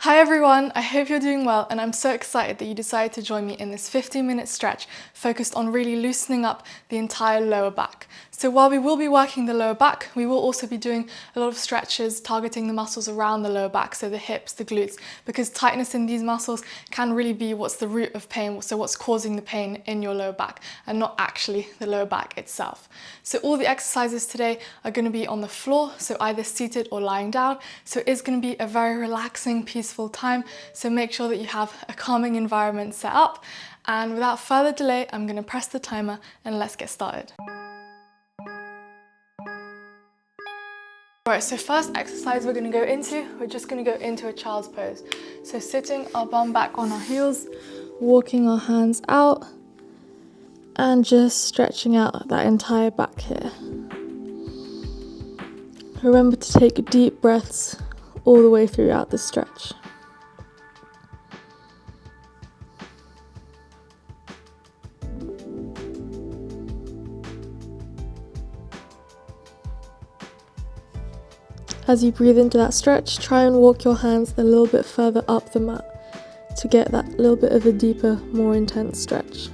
Hi everyone, I hope you're doing well and I'm so excited that you decided to join me in this 15-minute stretch focused on really loosening up the entire lower back. So while we will be working the lower back, we will also be doing a lot of stretches targeting the muscles around the lower back, so the hips, the glutes, because tightness in these muscles can really be what's the root of pain, so what's causing the pain in your lower back and not actually the lower back itself. So all the exercises today are going to be on the floor, so either seated or lying down, so it is going to be a very relaxing, peaceful time, so make sure that you have a calming environment set up. And without further delay, I'm going to press the timer and let's get started. Alright, so first exercise we're going to go into a child's pose. So sitting our bum back on our heels, walking our hands out, and just stretching out that entire back here. Remember to take deep breaths all the way throughout the stretch. As you breathe into that stretch, try and walk your hands a little bit further up the mat to get that little bit of a deeper, more intense stretch.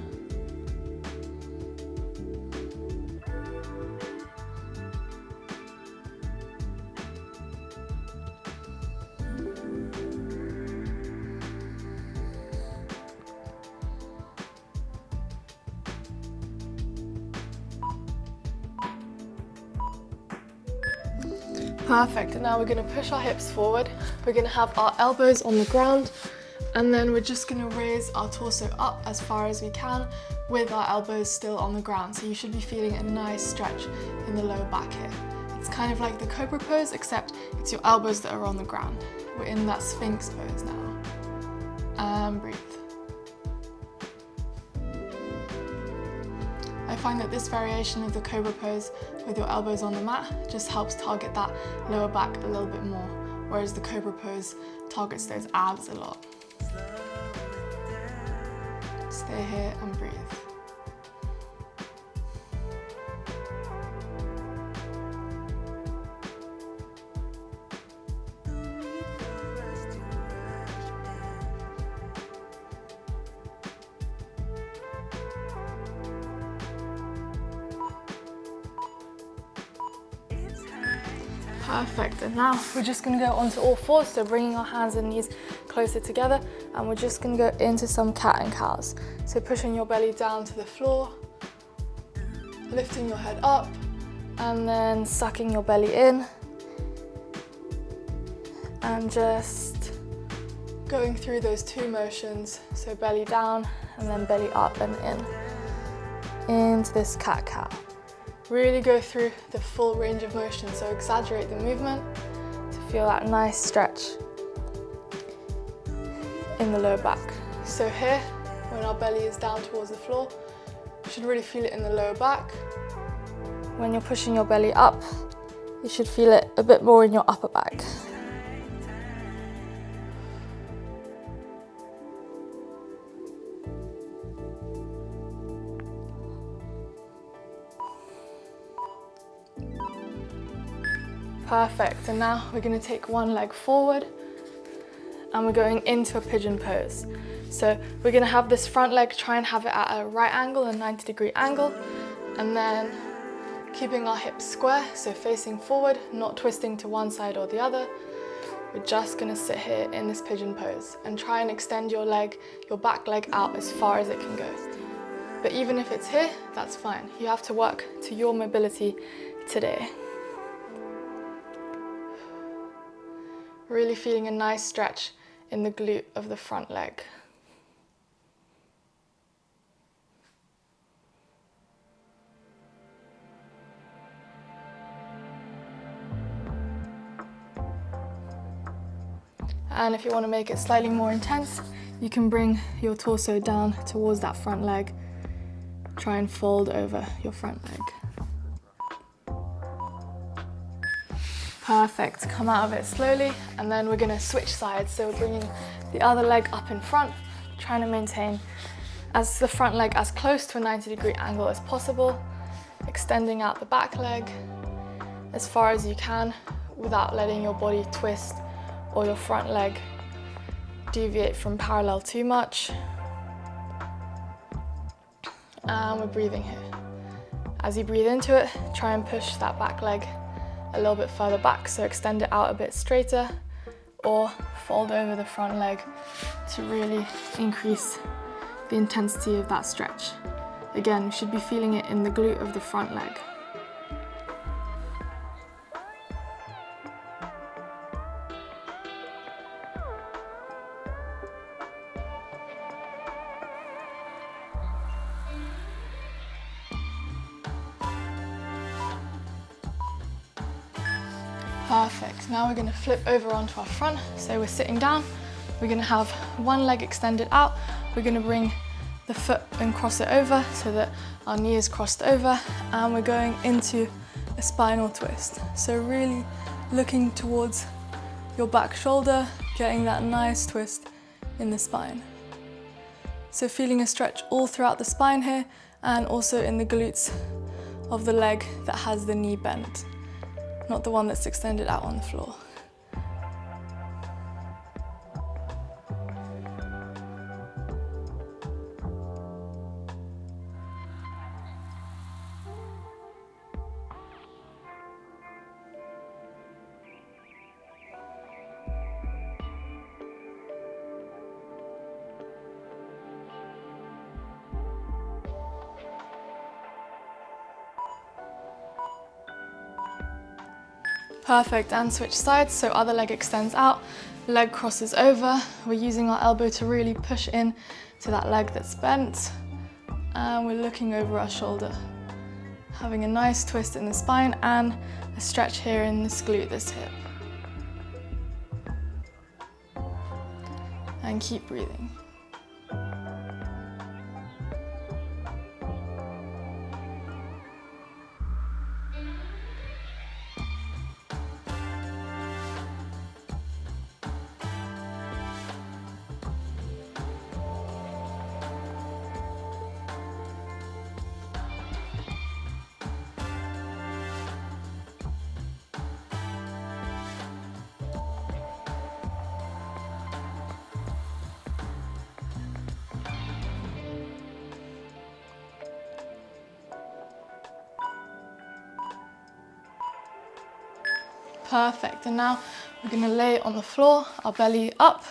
Perfect, and now we're going to push our hips forward. We're going to have our elbows on the ground, and then we're just going to raise our torso up as far as we can with our elbows still on the ground. So you should be feeling a nice stretch in the lower back here. It's kind of like the cobra pose, except it's your elbows that are on the ground. We're in that sphinx pose now. And breathe. I find that this variation of the cobra pose with your elbows on the mat just helps target that lower back a little bit more, whereas the cobra pose targets those abs a lot. Stay here and breathe. Perfect, and now we're just going to go onto all fours, so bringing our hands and knees closer together, and we're just going to go into some cat and cows. So pushing your belly down to the floor, lifting your head up, and then sucking your belly in, and just going through those two motions, so belly down and then belly up and in, into this cat-cow. Really go through the full range of motion, so exaggerate the movement to feel that nice stretch in the lower back. So here, when our belly is down towards the floor, you should really feel it in the lower back. When you're pushing your belly up, you should feel it a bit more in your upper back. Perfect, and now we're going to take one leg forward and we're going into a pigeon pose. So we're going to have this front leg, try and have it at a right angle, a 90-degree angle, and then keeping our hips square, so facing forward, not twisting to one side or the other. We're just going to sit here in this pigeon pose and try and extend your leg, your back leg out as far as it can go. But even if it's here, that's fine. You have to work to your mobility today. Really feeling a nice stretch in the glute of the front leg. And if you want to make it slightly more intense, you can bring your torso down towards that front leg. Try and fold over your front leg. Perfect, come out of it slowly, and then we're going to switch sides. So we're bringing the other leg up in front, trying to maintain as the front leg as close to a 90-degree angle as possible, extending out the back leg as far as you can without letting your body twist or your front leg deviate from parallel too much. And we're breathing here. As you breathe into it, try and push that back leg a little bit further back, so extend it out a bit straighter, or fold over the front leg to really increase the intensity of that stretch. Again, you should be feeling it in the glute of the front leg. Perfect. Now we're going to flip over onto our front. So we're sitting down. We're going to have one leg extended out. We're going to bring the foot and cross it over so that our knee is crossed over, and we're going into a spinal twist. So really looking towards your back shoulder, getting that nice twist in the spine. So feeling a stretch all throughout the spine here, and also in the glutes of the leg that has the knee bent, not the one that's extended out on the floor. Perfect, and switch sides, so other leg extends out, leg crosses over. We're using our elbow to really push in to that leg that's bent, and we're looking over our shoulder, having a nice twist in the spine and a stretch here in this glute, this hip. And keep breathing. Perfect, and now we're going to lay on the floor, our belly up.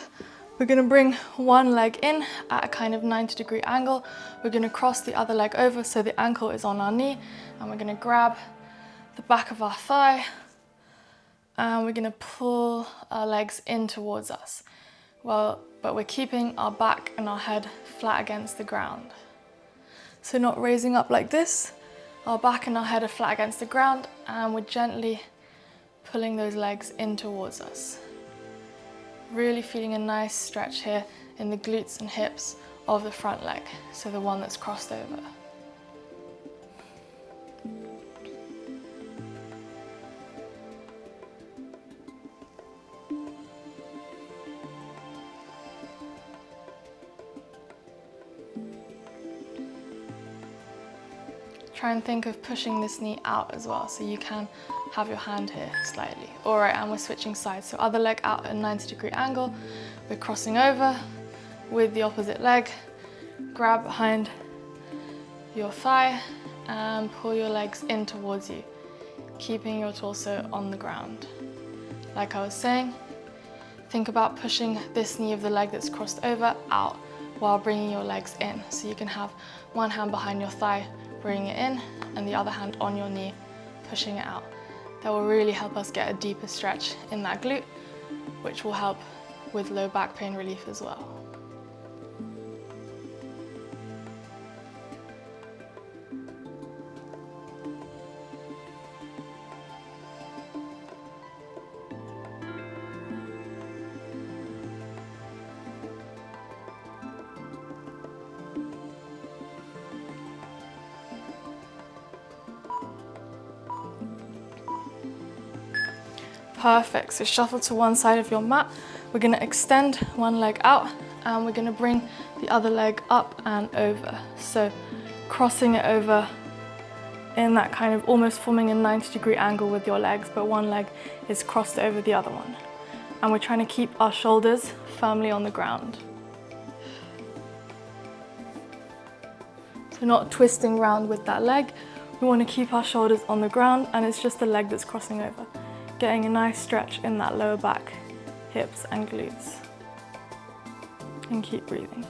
We're going to bring one leg in at a kind of 90-degree angle. We're going to cross the other leg over so the ankle is on our knee, and we're going to grab the back of our thigh, and we're going to pull our legs in towards us. But we're keeping our back and our head flat against the ground. So not raising up like this, our back and our head are flat against the ground, and we're gently pulling those legs in towards us. Really feeling a nice stretch here in the glutes and hips of the front leg, so the one that's crossed over. Try and think of pushing this knee out as well, so you can have your hand here slightly. All right, and we're switching sides. So other leg out at a 90-degree angle. We're crossing over with the opposite leg. Grab behind your thigh and pull your legs in towards you, keeping your torso on the ground. Like I was saying, think about pushing this knee of the leg that's crossed over out while bringing your legs in. So you can have one hand behind your thigh, bringing it in, and the other hand on your knee, pushing it out. That will really help us get a deeper stretch in that glute, which will help with low back pain relief as well. Perfect, so shuffle to one side of your mat. We're going to extend one leg out, and we're going to bring the other leg up and over. So crossing it over in that kind of almost forming a 90-degree angle with your legs, but one leg is crossed over the other one. and we're trying to keep our shoulders firmly on the ground. So not twisting around with that leg. We want to keep our shoulders on the ground, and it's just the leg that's crossing over. Getting a nice stretch in that lower back, hips and glutes. And keep breathing.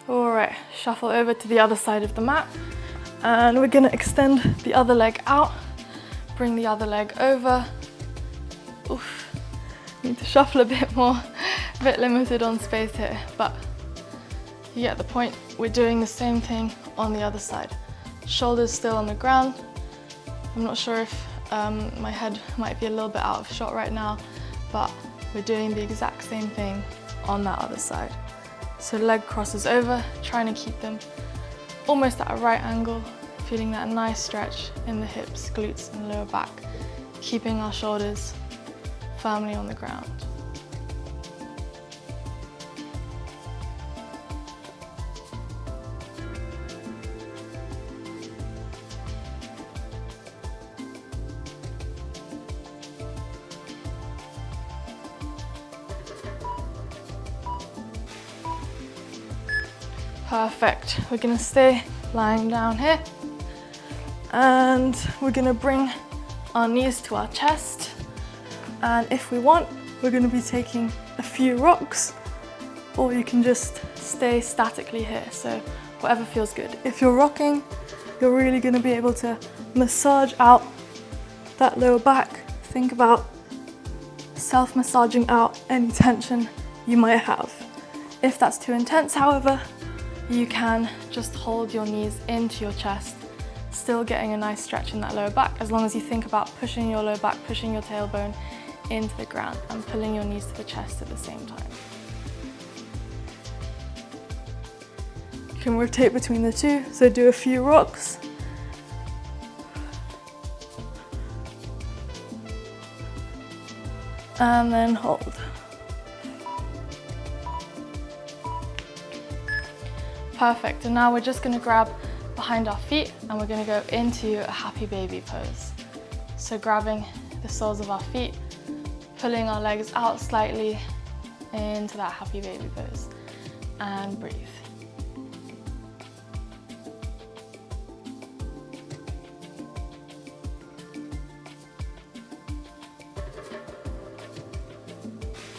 All right, shuffle over to the other side of the mat, and we're gonna extend the other leg out, bring the other leg over. Oof, need to shuffle a bit more, a bit limited on space here, but you get the point. We're doing the same thing on the other side. Shoulders still on the ground. I'm not sure if my head might be a little bit out of shot right now, but we're doing the exact same thing on that other side. So leg crosses over, trying to keep them almost at a right angle, feeling that nice stretch in the hips, glutes and lower back, keeping our shoulders firmly on the ground. Perfect. We're gonna stay lying down here, and we're gonna bring our knees to our chest. And if we want, we're gonna be taking a few rocks, or you can just stay statically here. So whatever feels good. If you're rocking, you're really gonna be able to massage out that lower back. Think about self-massaging out any tension you might have. If that's too intense, however, you can just hold your knees into your chest, still getting a nice stretch in that lower back, as long as you think about pushing your lower back, pushing your tailbone into the ground and pulling your knees to the chest at the same time. You can rotate between the two, so do a few rocks. And then hold. Perfect, and now we're just gonna grab behind our feet and we're gonna go into a happy baby pose. So grabbing the soles of our feet, pulling our legs out slightly into that happy baby pose, and breathe.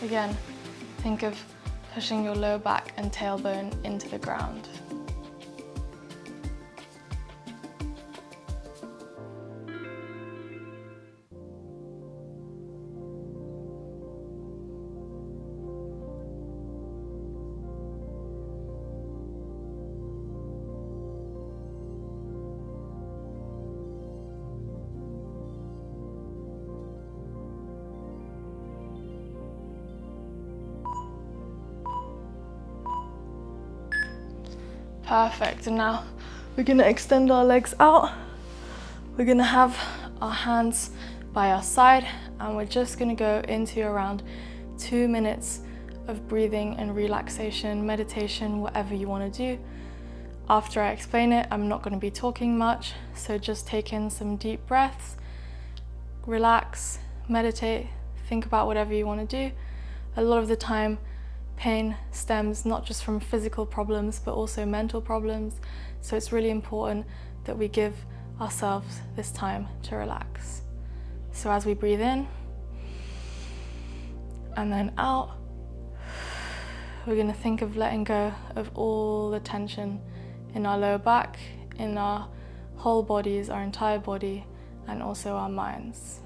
Again, think of pushing your lower back and tailbone into the ground. Perfect, and now we're gonna extend our legs out. We're gonna have our hands by our side, and we're just gonna go into around 2 minutes of breathing and relaxation, meditation, whatever you wanna do. After I explain it, I'm not gonna be talking much, so just take in some deep breaths, relax, meditate, think about whatever you wanna do. A lot of the time, pain stems not just from physical problems, but also mental problems. So it's really important that we give ourselves this time to relax. So as we breathe in and then out, we're gonna think of letting go of all the tension in our lower back, in our whole bodies, our entire body, and also our minds.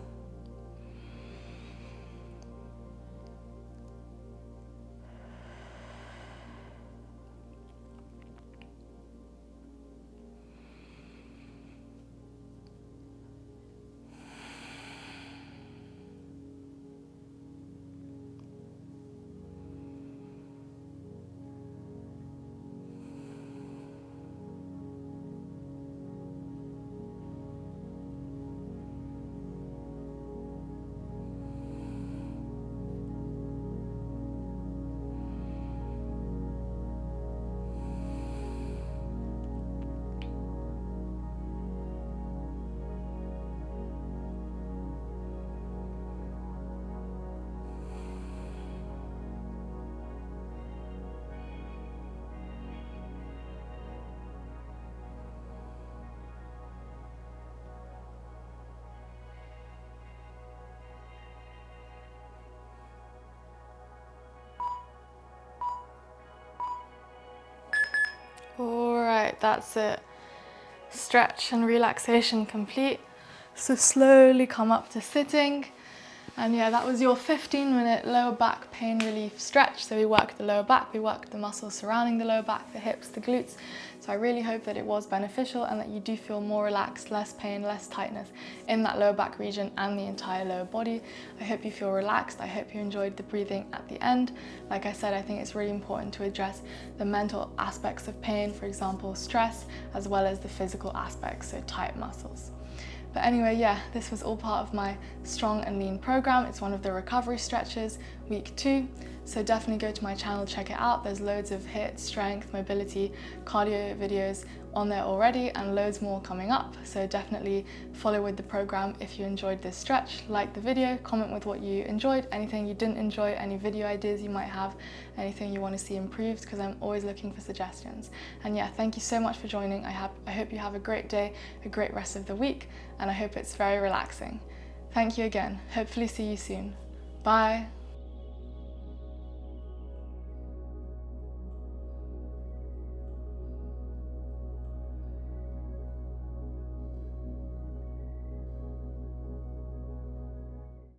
that's it. Stretch and relaxation complete. So slowly come up to sitting. And yeah, that was your 15-minute lower back pain relief stretch. So we worked the lower back, we worked the muscles surrounding the lower back, the hips, the glutes. So I really hope that it was beneficial and that you do feel more relaxed, less pain, less tightness in that lower back region and the entire lower body. I hope you feel relaxed. I hope you enjoyed the breathing at the end. Like I said, I think it's really important to address the mental aspects of pain, for example, stress, as well as the physical aspects, so tight muscles. But anyway, yeah, this was all part of my Strong and Lean program. It's one of the recovery stretches, week 2. So definitely go to my channel, check it out. There's loads of HIIT, strength, mobility, cardio videos on there already and loads more coming up. So definitely follow with the program if you enjoyed this stretch. Like the video, comment with what you enjoyed, anything you didn't enjoy, any video ideas you might have, anything you want to see improved, because I'm always looking for suggestions. And yeah, thank you so much for joining. I hope you have a great day, a great rest of the week, and I hope it's very relaxing. Thank you again. Hopefully see you soon. Bye.